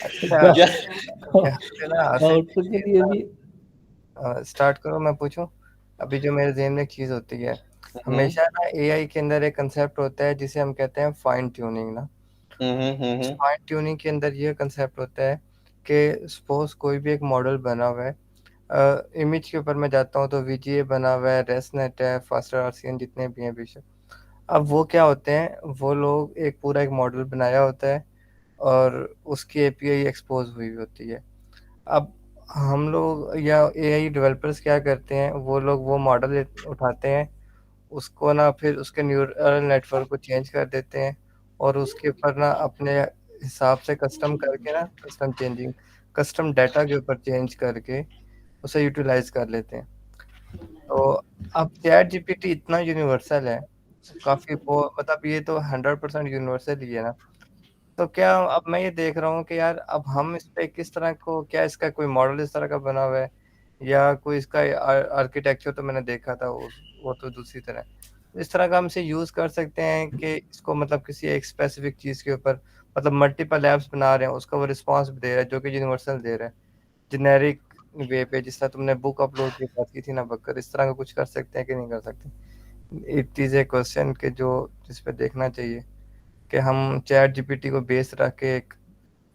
अच्छा, यार यहाँ पे ना आसिफ डॉक्टर के लिए भी। स्टार्ट करो, मैं पूछूं। अभी जो मेरे ज़हन में एक चीज़ होती है, हमेशा ना एआई के अंदर एक कंसेप्ट होता है जिसे हम कहते हैं फाइन ट्यूनिंग ना। फाइन ट्यूनिंग के अंदर ये कंसेप्ट होता है कि सपोज कोई भी एक मॉडल बना हुआ है, इमेज के ऊपर मैं जाता हूँ तो वीजीए बना हुआ है, रेसनेट है, फास्टर आरसीएन, जितने भी हैं बेशक। अब वो क्या होते हैं, वो लोग एक पूरा एक मॉडल बनाया होता है और उसकी एपीआई एक्सपोज हुई होती है। अब हम लोग या एआई डेवलपर्स क्या करते हैं, वो लोग वो मॉडल उठाते हैं, उसको ना फिर उसके न्यूरल नेटवर्क को चेंज कर देते हैं और उसके ऊपर ना अपने हिसाब से कस्टम करके ना, कस्टम डाटा के ऊपर चेंज करके उसे यूटिलाइज कर लेते हैं। तो अब चैट जीपीटी इतना यूनिवर्सल है, काफ़ी वो मतलब ये तो 100% यूनिवर्सल ही है ना। तो क्या अब मैं ये देख रहा हूँ कि यार अब हम इस पे किस तरह को, क्या इसका कोई मॉडल इस तरह का बना हुआ है या कोई इसका आर्किटेक्चर तो मैंने देखा था वो तो दूसरी तरह है। इस तरह का हम इसे यूज़ कर सकते हैं कि इसको मतलब किसी एक स्पेसिफिक चीज़ के ऊपर मतलब मल्टीपल ऐप्स बना रहे हैं, उसका वो रिस्पॉन्स भी दे रहा है जो कि यूनिवर्सल दे रहा है, जेनेरिक वे पे, जिस तरह तुमने बुक अपलोड की बात की थी ना बकर, इस तरह का कुछ कर सकते हैं कि नहीं कर सकते? इट इज़ ए क्वेश्चन के जो जिस पे देखना चाहिए कि हम चैट जीपीटी को बेस रख के एक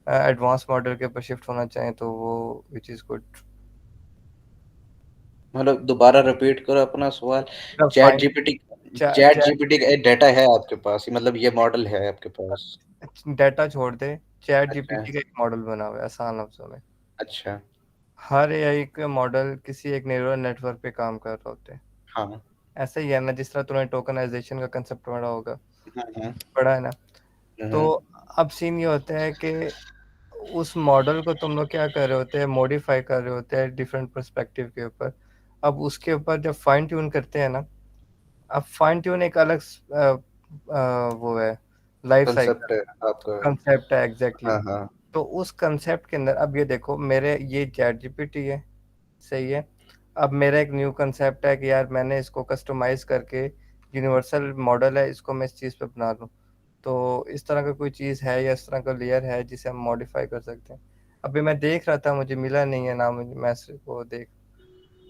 एडवांस मॉडल के ऊपर शिफ्ट होना चाहें तो वो विच इज़ गुड। मतलब दोबारा रिपीट करो अपना सवाल। मतलब chat fine GPT chat chat GPT का डाटा है आपके पास, मतलब ये मॉडल है आपके पास? डाटा छोड़ दे, चैट अच्छा जीपीटी का एक मॉडल बना हुआ है, आसान लफ्जों में। अच्छा। हर एआई का मॉडल किसी एक न्यूरल नेटवर्क पे काम कर रहे होते हैं। हाँ। ऐसा ही है ना, जिस तरह तूने टोकनाइजेशन का कंसेप्ट पढ़ा होगा, हम्म, पढ़ा है ना। तो हम्म, अब सीन ये होता है कि उस मॉडल को तुम लोग क्या कर रहे होते हैं, मॉडिफाई कर रहे होते हैं डिफरेंट पर्सपेक्टिव के ऊपर। अब उसके ऊपर जब फाइन ट्यून करते हैं ना, अब फाइन ट्यून एक अलग वो है, लाइफ कंसेप्ट साइकिल है आपका। कंसेप्ट है एग्जैक्टली। हाँ हाँ। तो उस कंसेप्ट के अंदर अब ये देखो, मेरे ये चैट जीपीटी है, सही है। अब मेरा एक न्यू कंसेप्ट है कि यार मैंने इसको कस्टमाइज करके, यूनिवर्सल मॉडल है, इसको मैं इस चीज़ पे बना लूँ। तो इस तरह का कोई चीज़ है या इस तरह का लेयर है जिसे हम मॉडिफाई कर सकते हैं? अभी मैं देख रहा था, मुझे मिला नहीं है ना, मुझे मैं सिर्फ वो देख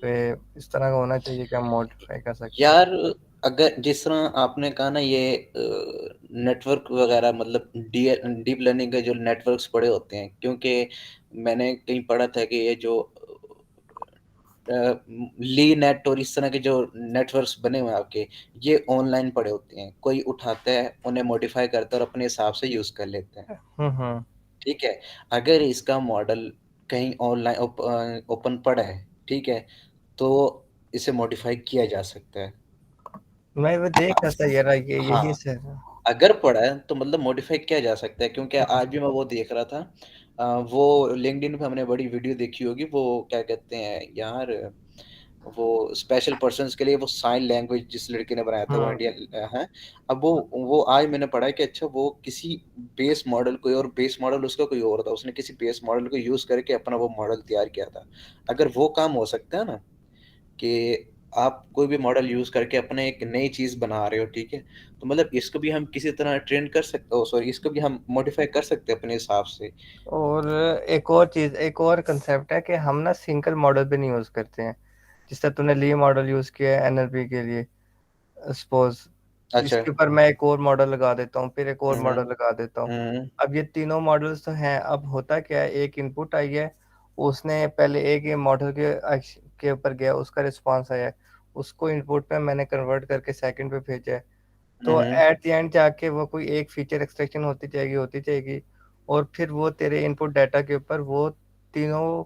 पे इस तरह का होना चाहिए कि हम मॉडिफाई कर सकते हैं। यार अगर जिस तरह आपने कहा ना ये नेटवर्क वगैरह, मतलब डीप लर्निंग के जो नेटवर्क्स पड़े होते हैं, क्योंकि मैंने कहीं पढ़ा था कि ये जो ली नेट और इस तरह के जो नेटवर्क्स बने हुए हैं आपके, ये ऑनलाइन पड़े होते हैं। कोई उठाता है, उन्हें मॉडिफाई करता है और अपने हिसाब से यूज कर लेते हैं। हम्म। ठीक है। अगर इसका मॉडल कहीं ऑनलाइन ओपन पड़ा है, ठीक है, तो इसे मॉडिफाई किया जा सकता है। मैं वो देख रहा था यार, ये यही हाँ, से अगर पड़ा है तो मतलब मॉडिफाई किया जा सकता है, क्योंकि आज भी मैं वो देख रहा था। वो लिंक्डइन पे हमने बड़ी वीडियो देखी होगी, वो क्या कहते हैं यार, वो स्पेशल पर्सन्स के लिए वो साइन लैंग्वेज जिस लड़के ने बनाया था, वो हम्म। इंडियन है। अब वो आज मैंने पढ़ा है कि अच्छा वो किसी बेस मॉडल कोई और, बेस मॉडल उसका कोई और था, उसने किसी बेस मॉडल को यूज करके अपना वो मॉडल तैयार किया था। अगर वो काम हो सकता है ना, कि आप कोई भी मॉडल यूज करके अपने एक नई चीज बना रहे हो, ठीक है, तो मतलब इसको भी हम किसी तरह ट्रेन कर सकते हो, सॉरी, इसको भी हम मॉडिफाई कर सकते हैं अपने हिसाब से। और एक और चीज़, एक और कंसेप्ट है कि हम ना सिंगल मॉडल पे नहीं यूज़ करते हैं। जिस तरह तूने ली मॉडल यूज़ किया है एनएलपी के लिए, सपोज अच्छा। इसके ऊपर मैं एक और मॉडल लगा देता हूँ, फिर एक और हम्म मॉडल लगा देता हूँ। हम्म अब ये तीनों मॉडल्स तो हैं, अब होता क्या है, एक इनपुट आई है, उसने पहले एक ये मॉडल के ऊपर गया, उसका रिस्पांस आया है, उसको इनपुट पे मैंने कन्वर्ट करके सेकंड पे भेजा है। तो हम्म एट द एंड जाके वो कोई एक फीचर एक्सट्रैक्शन होती जाएगी, और फिर वो तेरे इनपुट डाटा के ऊपर वो तीनों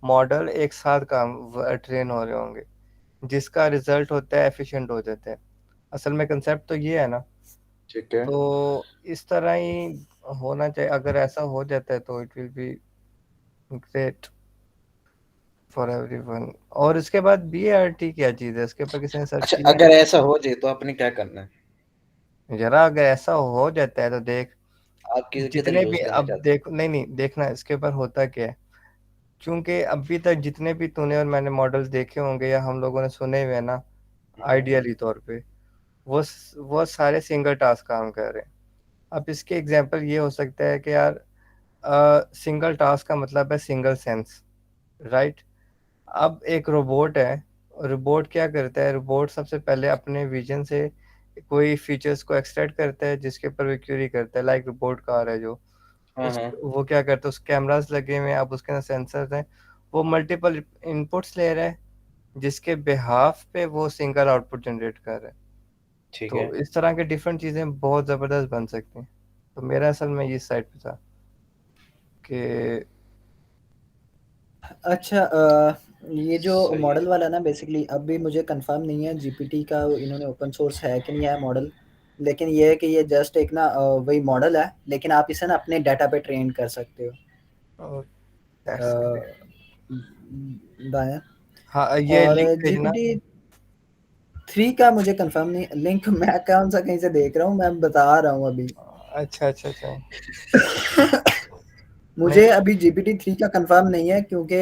मॉडल एक साथ काम ट्रेन हो रहे होंगे, जिसका रिजल्ट होता है एफिशिएंट हो जाता है। असल में कंसेप्ट तो ये है ना। ठीक है। तो इस तरह ही होना चाहिए। अगर ऐसा हो जाता है तो it will be great for everyone. और इसके बाद बीआरटी क्या चीज़ है, इसके ऊपर किसी ने सर्च अच्छा, किया अगर ऐसा हो जाए तो आपने क्या करना है? है? जरा अगर ऐसा हो जाता है तो देख, आप किधर जितने यूज भी करना अब चाहते देख, नहीं नहीं देखना इसके ऊपर होता क्या है। क्योंकि अभी तक जितने भी तूने और मैंने मॉडल्स देखे होंगे या हम लोगों ने सुने हुए हैं ना, हैं? आइडियली तौर पे वो सारे सिंगल टास्क काम कर रहे हैं। अब इसके एग्जांपल ये हो सकता है कि यार सिंगल टास्क का मतलब है सिंगल सेंस, राइट। अब एक रोबोट है, रोबोट क्या करता है, रोबोट सबसे पहले अपने विजन से कोई फीचर्स को एक्सट्रैक्ट करता है जिसके ऊपर वो क्यूरी करता है। लाइक रोबोट कार है जो हाँ उस हाँ। वो क्या करता है, उस कैमरास लगे हुए हैं, अब उसके अंदर सेंसर्स हैं, वो मल्टीपल इनपुट्स ले रहा है जिसके बिहाफ पे वो सिंगल आउटपुट जनरेट कर रहा है। ठीक है। तो इस तरह के डिफरेंट चीज़ें बहुत ज़बरदस्त बन सकती हैं। तो मेरा असल में ये साइड पे था कि अच्छा ये जो सही है। मॉडल वाला ना बेसिकली अभी मुझे कंफर्म नहीं है जीपीटी का इन्होंने ओपन सोर्स है कि नहीं है मॉडल, लेकिन ये है कि ये जस्ट एक ना वही मॉडल है, लेकिन आप इसे ना अपने डाटा पे ट्रेन कर सकते हो। That's great. दाया हाँ, ये और लिंक भेजना। जीपीटी 3 का मुझे कंफर्म नहीं, लिंक मैं कौन सा कहीं से देख रहा हूँ, मैं बता रहा हूँ अभी। अच्छा अच्छा अच्छा। नहीं मुझे अभी जीपीटी 3 का कंफर्म नहीं है क्योंकि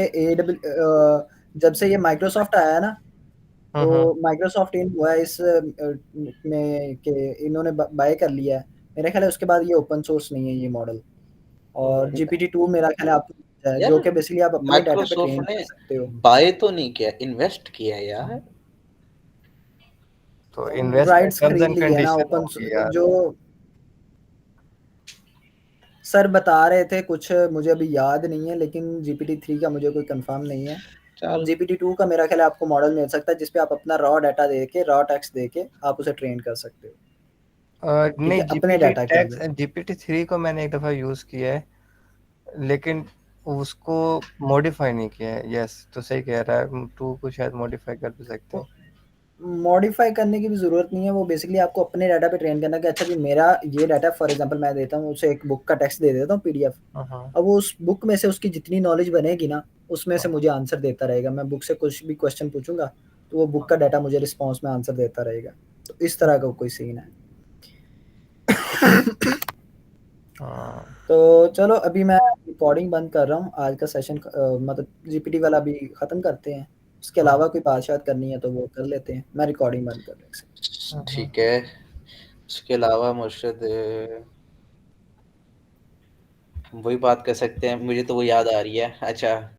जब से ये माइक्रोसॉफ्ट आया है ना, तो हम्म। माइक्रोसॉफ्ट इन हुआ है इस में कि इन्होंने बाय कर लिया है। मेरा ख्याल है उसके बाद ये ओपन सोर्स नहीं है ये मॉडल। और जीपीटी 2 मेरा ख्याल है आपको यार जो कि बेसिकली आप अपने डाटा पे माइक्रोसॉफ्ट ट्रेन ने कर सकते हो। बाय तो नहीं किया, इन्वेस्ट किया यार। तो इन्वेस्टमेंट राइट्स टर्म्स खरीद एंड लिए है ना कंडीशन ओपन होगी यार। जो सर बता रहे थे कुछ, मुझे अभी याद नहीं है, लेकिन जीपीटी 3 का मुझे कोई कंफर्म नहीं है। चल। जीपीटी 2 का मेरा ख्याल है आपको मॉडल मिल सकता है जिसपे आप अपना रॉ डाटा दे के रॉ टेक्स्ट दे के आप उसे ट्रेन कर सकते हो। ठीक नहीं, है, अपने डाटा के अंदर। जीपीटी 3 को मैंने एक दफ़ा यूज़ किया है, लेकिन उसको मॉडिफाई नहीं किया है। यस, तो सही कह रहा है, टू को शायद मॉडिफाई कर भी सकते हैं। मॉडिफाई करने की भी ज़रूरत नहीं है, वो बेसिकली आपको अपने डाटा पे ट्रेन करना है कि अच्छा जी मेरा ये डाटा फॉर एग्जांपल मैं देता हूँ उसे एक बुक का टेक्स्ट दे देता हूँ पीडीएफ। हाँ अब वो उस बुक में से उसकी जितनी नॉलेज बनेगी ना उसमें से मुझे आंसर देता रहेगा। मैं बुक से कुछ भी क्वेश्चन पूछूंगा तो वो बुक का डाटा मुझे रिस्पॉन्स में आंसर देता रहेगा। तो इस तरह का कोई सीन है। हाँ तो चलो अभी मैं रिकॉर्डिंग बंद कर रहा हूँ आज का सेशन, मतलब जीपीटी वाला भी ख़त्म करते हैं। उसके हाँ अलावा कोई बात शायद करनी है तो वो कर लेते हैं। मैं रिकॉर्डिंग बंद कर रहा हूँ। हाँ। ठीक है। उसके अलावा मुर्शद वही बात कर सकते हैं, मुझे तो वो याद आ रही है। अच्छा,